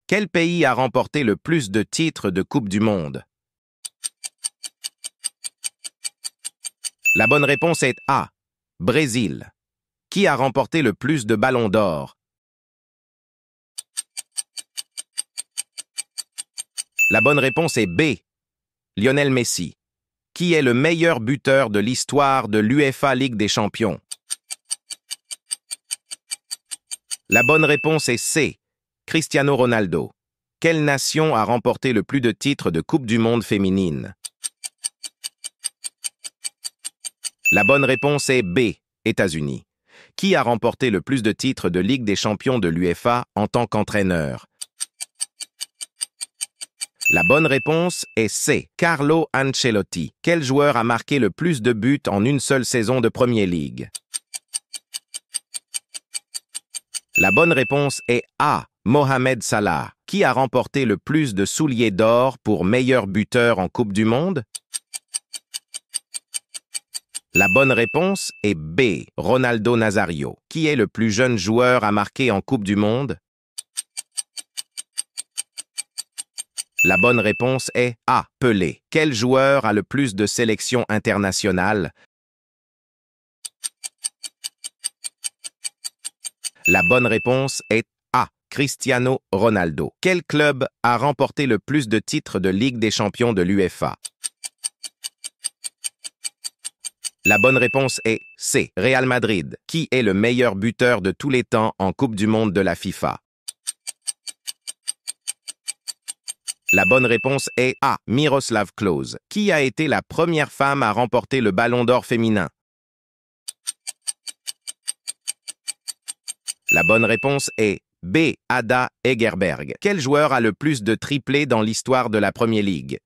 Quel pays a remporté le plus de titres de Coupe du Monde? La bonne réponse est A. Brésil. Qui a remporté le plus de ballons d'or? La bonne réponse est B. Lionel Messi. Qui est le meilleur buteur de l'histoire de l'UEFA Ligue des Champions? La bonne réponse est C. Cristiano Ronaldo. Quelle nation a remporté le plus de titres de Coupe du Monde féminine? La bonne réponse est B. États-Unis. Qui a remporté le plus de titres de Ligue des Champions de l'UEFA en tant qu'entraîneur? La bonne réponse est C. Carlo Ancelotti. Quel joueur a marqué le plus de buts en une seule saison de Premier League? La bonne réponse est A. Mohamed Salah. Qui a remporté le plus de souliers d'or pour meilleur buteur en Coupe du Monde? La bonne réponse est B. Ronaldo Nazario. Qui est le plus jeune joueur à marquer en Coupe du Monde? La bonne réponse est A. Pelé. Quel joueur a le plus de sélections internationales? La bonne réponse est A. Cristiano Ronaldo. Quel club a remporté le plus de titres de Ligue des Champions de l'UEFA? La bonne réponse est C. Real Madrid. Qui est le meilleur buteur de tous les temps en Coupe du Monde de la FIFA? La bonne réponse est A. Miroslav Klose. Qui a été la première femme à remporter le Ballon d'Or féminin? La bonne réponse est B. Ada Hegerberg. Quel joueur a le plus de triplés dans l'histoire de la Premier League?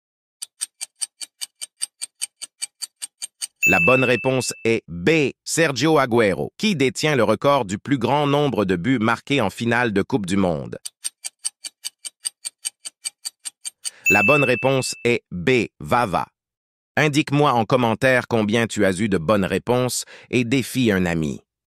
La bonne réponse est B. Sergio Agüero. Qui détient le record du plus grand nombre de buts marqués en finale de Coupe du Monde? La bonne réponse est B. Vava. Indique-moi en commentaire combien tu as eu de bonnes réponses et défie un ami.